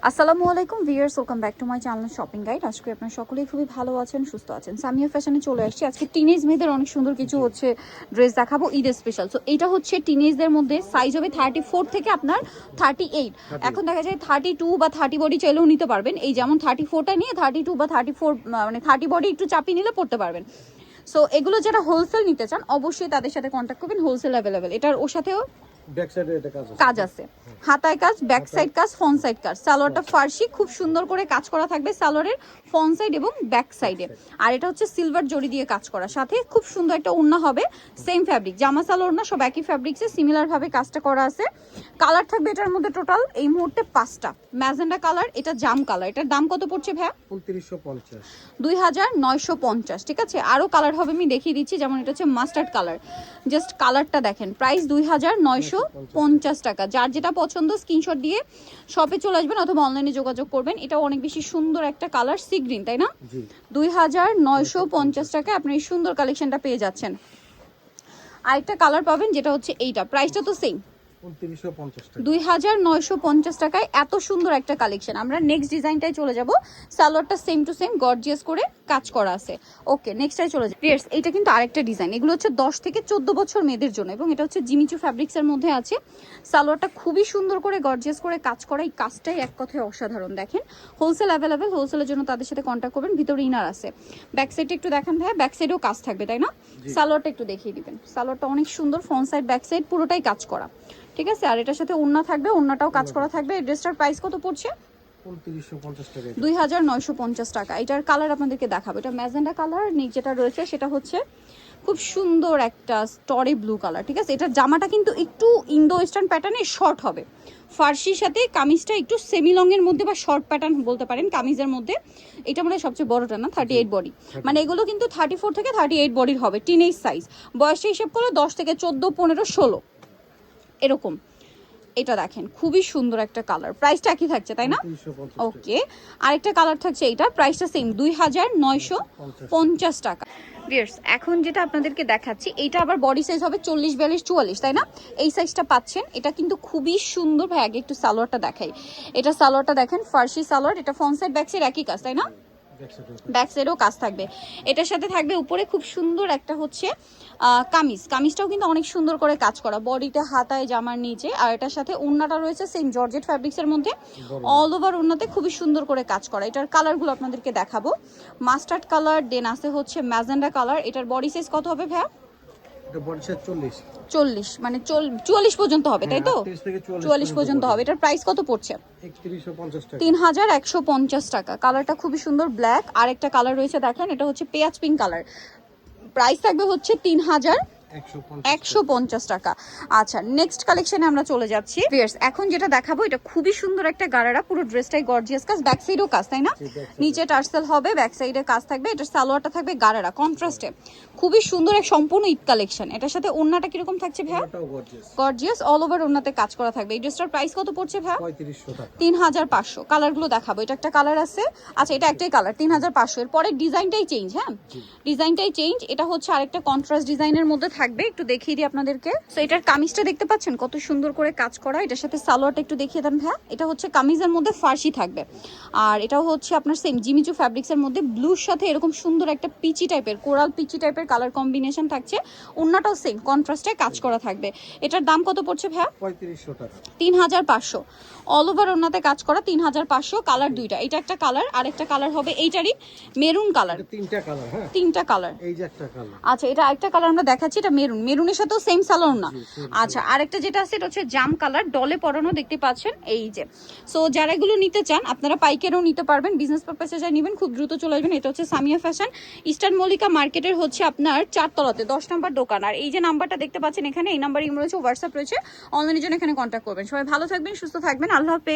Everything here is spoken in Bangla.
আসসালামু আলাইকুম viewers, welcome back to my channel shopping guide. আজকে আপনারা সকলেই খুবই ভালো আছেন, সুস্থ আছেন। সামিয়া ফ্যাশনে চলে আসছি। আজকে টিনেজ মেয়েদের অনেক সুন্দর কিছু হচ্ছে ড্রেস দেখাবো ঈদের স্পেশাল। সো এটা হচ্ছে টিনেজদের মধ্যে সাইজ হবে 34 থেকে আপনার 38। এখন দেখা যায় 32 বা 30 বডি চাইলেও নিতে পারবেন। এই যেমন 34টা নিয়ে 32 বা 34 মানে 30 বডি একটু চাপিয়ে নিলে পড়তে পারবেন। সো এগুলো যারা হোলসেল নিতে চান অবশ্যই তাদের সাথে কন্ট্যাক্ট করবেন। Wholesale available. এটার ওর সাথেও ব্যাক সাইডে এটা কাজ আছে, হাতায় কাজ, ব্যাক সাইড কাজ, ফ্রন্ট সাইড কাজ। সালোয়ারটা ফার্সি, খুব সুন্দর করে কাজ করা থাকবে সালোয়ারের ফ্রন্ট সাইড এবং ব্যাক সাইডে। আর এটা হচ্ছে সিলভার জড়ি দিয়ে কাজ করা, সাথে খুব সুন্দর একটা ওড়না হবে, সেম ফ্যাব্রিক। জামা সালোয়ার ওড়না সব একই ফ্যাব্রিক্সে সিমিলার ভাবে কাজটা করা আছে। কালার থাকবে এটার মধ্যে টোটাল এই মুহূর্তে 5টা। ম্যাজেন্ডা কালার, এটা জাম কালার। এটার দাম কত পড়ছে ভাইয়া? 2950, 2950। ঠিক আছে, আরো কালার হবে, আমি দেখিয়ে দিচ্ছি। যেমন এটা হচ্ছে মাস্টার্ড কালার, জাস্ট কালারটা দেখেন। প্রাইস 2950 টাকা। যার যেটা পছন্দ স্ক্রিনশট দিয়ে শপে চলে আসবেন অথবা অনলাইনে যোগাযোগ করবেন। এটা অনেক বেশি সুন্দর একটা কালার, সি গ্রিন, তাই না? 2950 টাকায় আপনি এই সুন্দর কালেকশনটা পেয়ে যাচ্ছেন। আরেকটা কালার পাবেন যেটা হচ্ছে এইটা, প্রাইসটা তো সেম 2950 টাকায়। এত সুন্দর একটা কালেকশন। আমরা নেক্সট ডিজাইনটাই চলে যাব। সালোয়ারটা সেম টু সেম গর্জিয়াস করে কাজ করা আছে। ওকে, নেক্সটটাই চলে যাব। ভিউয়ার্স, এটা কিন্তু আরেকটা ডিজাইন। এগুলো হচ্ছে 10 থেকে 14 বছর মেয়েদের জন্য এবং এটা হচ্ছে জিমিচু ফ্যাব্রিক্সের মধ্যে আছে। সালোয়ারটা খুবই সুন্দর করে গর্জিয়াস করে কাজ করা। এই কাজটাই এক কথায় অসাধারণ। দেখেন, হোলসেল অ্যাভেলেবেল। হোলসেলের জন্য তাদের সাথে কন্ট্যাক্ট করবেন। ভিতরে ইনার আছে। ব্যাক সাইডটা একটু দেখেন ভাইয়া, ব্যাক সাইডেও কাজ থাকবে, তাই না? সালোয়ারটা একটু দেখিয়ে দিবেন। সালোয়ারটা অনেক সুন্দর, ফ্রন্ট সাইড ব্যাক সাইড পুরোটাই কাজ করা। ঠিক আছে, আর এটার সাথে ওড়না থাকবে, ওড়নাটাও কাজ করা থাকবে। এই ড্রেসটার প্রাইস কত পড়ছে? 2950 টাকা। এটার কালার আপনাদেরকে দেখাবো। এটা ম্যাজেন্ডা কালার, নিচেটা রয়েছে সেটা হচ্ছে খুব সুন্দর একটা স্টরি ব্লু কালার। ঠিক আছে, এটার জামাটা কিন্তু একটু ইন্দো ওয়েস্টার্ন প্যাটার্নে শর্ট হবে। ফার্সির সাথে কামিজটা একটু সেমি লং এর মধ্যে বা শর্ট প্যাটার্ন বলতে পারেন কামিজের মধ্যে। এটা মানে সবচেয়ে বড়টা না, 38 বডি। মানে এগুলো কিন্তু 34 থেকে 38 বডির হবে, টিনেজ সাইজ। বয়সটা হিসেব করলে 10 থেকে 14, 15, 16 এরকম। এটা দেখেন, খুবই সুন্দর একটা কালার। প্রাইসটা একই থাকছে, তাই না? ওকে, আরেকটা কালার থাকছে, এইটা প্রাইসটা সেম 2950 টাকা। ভিউয়ার্স, এখন যেটা আপনাদেরকে দেখাচ্ছি এইটা আবার বডি সাইজ হবে 40, 42, 44, তাই না? এই সাইজটা পাচ্ছেন। এটা কিন্তু খুবই সুন্দর। ভাই আগে একটু সালোয়ারটা দেখাই। এটা সালোয়ারটা দেখেন, ফার্সি সালোয়ার। এটা ফ্রন্ট সাইড ব্যাক সাইড একই কাজ, তাই না? ব্যাক সাইডেও কাজ থাকবে। এটার সাথে থাকবে উপরে খুব সুন্দর একটা হচ্ছে কামিজটাও কিন্তু অনেক সুন্দর করে কাজ করা, বডিতে, হাতায়, জামার নিচে। আর এটার সাথে ওড়নাটা রয়েছে সেম জর্জেট ফ্যাব্রিক্সের মধ্যে, অল ওভার ওড়নাতে খুবই সুন্দর করে কাজ করা। এটার কালারগুলো আপনাদেরকে দেখাবো। মাস্টার্ড কালার, দেন আছে হচ্ছে ম্যাজেন্ডা কালার। এটার বডি সাইজ কত হবে ভাইয়া? এটা বডি সাইজ 40, মানে 44 পর্যন্ত হবে, তাই তো? 44 পর্যন্ত হবে। এটার প্রাইস কত পড়ছে? 3150 টাকা। কালারটা খুবই সুন্দর, ব্ল্যাক। আর একটা কালার রয়েছে দেখেন, এটা হচ্ছে পেঁয়াজ পিঙ্ক কালার। প্রাইস থাকবে হচ্ছে 3150 টাকা। আচ্ছা, নেক্সট কালেকশনে আমরা চলে যাচ্ছি। ভিউয়ার্স, এখন যেটা দেখাবো এটা খুবই সুন্দর একটা গারারা, পুরো ড্রেসটাই গর্জিয়াস কাজ, ব্যাক সাইডেও কাজ, তাই না? নিচে টার্সেল হবে, ব্যাক সাইডে কাজ থাকবে। এটার সালোয়ারটা থাকবে গারারা কন্ট্রাস্টে, খুবই সুন্দর এক সম্পূর্ণ ঈদ কালেকশন। এটার সাথে ওড়নাটা কিরকম থাকছে ভাইয়া? গর্জিয়াস, অল ওভার ওড়নাতে কাজ করা থাকবে। এই ড্রেসটার প্রাইস কত পড়ছে ভাইয়া? 3500। কালারগুলো দেখাবো। এটা একটা কালার আছে, আচ্ছা এটা একটাই কালার, 3500। এর পরে ডিজাইনটাই চেঞ্জ, হ্যাঁ ডিজাইনটাই চেঞ্জ। এটা হচ্ছে আরেকটা কন্ট্রাস্ট ডিজাইনের মধ্যে থাকবে, একটু দেখিয়ে দিই আপনাদেরকে। সো এটার কামিজটা দেখতে পাচ্ছেন কত সুন্দর করে কাজ করা। এটার সাথে সালোয়ারটা একটু দেখিয়ে দেন ভাইয়া। এটা হচ্ছে কামিজের মধ্যে ফার্সি থাকবে, আর এটাও হচ্ছে আপনার সেম জিমিচু ফ্যাব্রিক্সের মধ্যে ব্লুর সাথে এরকম সুন্দর একটা পিচি টাইপের, কোরাল পিচি টাইপের কালার কম্বিনেশন থাকছে। ওড়নাটাও সেম কন্ট্রাস্টে কাজ করা থাকবে। এটার দাম কত পড়ছে ভাইয়া? 3500 টাকা। 3500। অল ওভার ওড়নাতে কাজ করা, 3500। কালার দুইটা, এটা একটা কালার, আর একটা কালার হবে এইটারই মেরুন কালার। তিনটা কালার, হ্যাঁ তিনটা কালার। এই যে একটা কালার। আচ্ছা, এটা একটা কালার আমরা দেখাচ্ছি, এটা মেরুন। মেরুনের সাথেও সেম সালোয়ার না। আচ্ছা, আরেকটা যেটা আছে এটা হচ্ছে জাম কালার, ডলে পরানো, দেখতে পাচ্ছেন এই যে। সো যারা এগুলো নিতে চান আপনারা পাইকারিও নিতে পারবেন, বিজনেস পারপাসে যা নেবেন খুব দ্রুত চলে আসবেন। এটা হচ্ছে সামিয়া ফ্যাশন, ইস্টার্ন মল্লিকা মার্কেটের হচ্ছে আপনার 4 তলাতে 10 নম্বর দোকান। আর এই যে নাম্বারটা দেখতে পাচ্ছেন এখানে, এই নাম্বার ইমো রয়েছে, হোয়াটসঅ্যাপ রয়েছে, অনলাইনের জন্য এখানে কন্ট্যাক্ট করবেন। সবাই ভালো থাকবেন, সুস্থ থাকবেন, আল্লাহ হাফেজ।